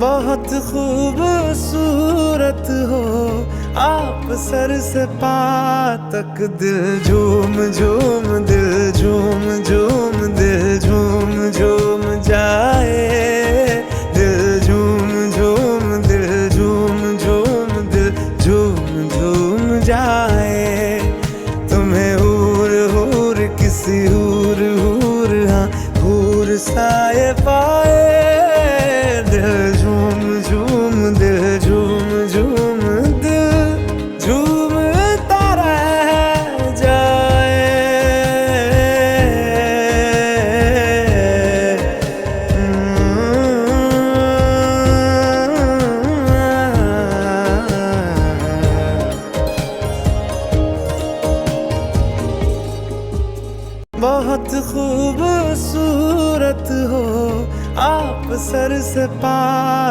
बहुत खूबसूरत हो आप सर से पाँव तक। दिल झूम झूम दिल झूम झूम दिल झूम झूम जाए। दिल झूम झूम दिल झूम झूम दिल झूम झूम जाए। तुम्हें हूर हूर किसी हूर हूर हाँ हूर साए पाए। दिल झूम झूम दिल झूम झूम दिल झूमता रह जाए। बहुत खूबसूरत हो आप सर से पाँव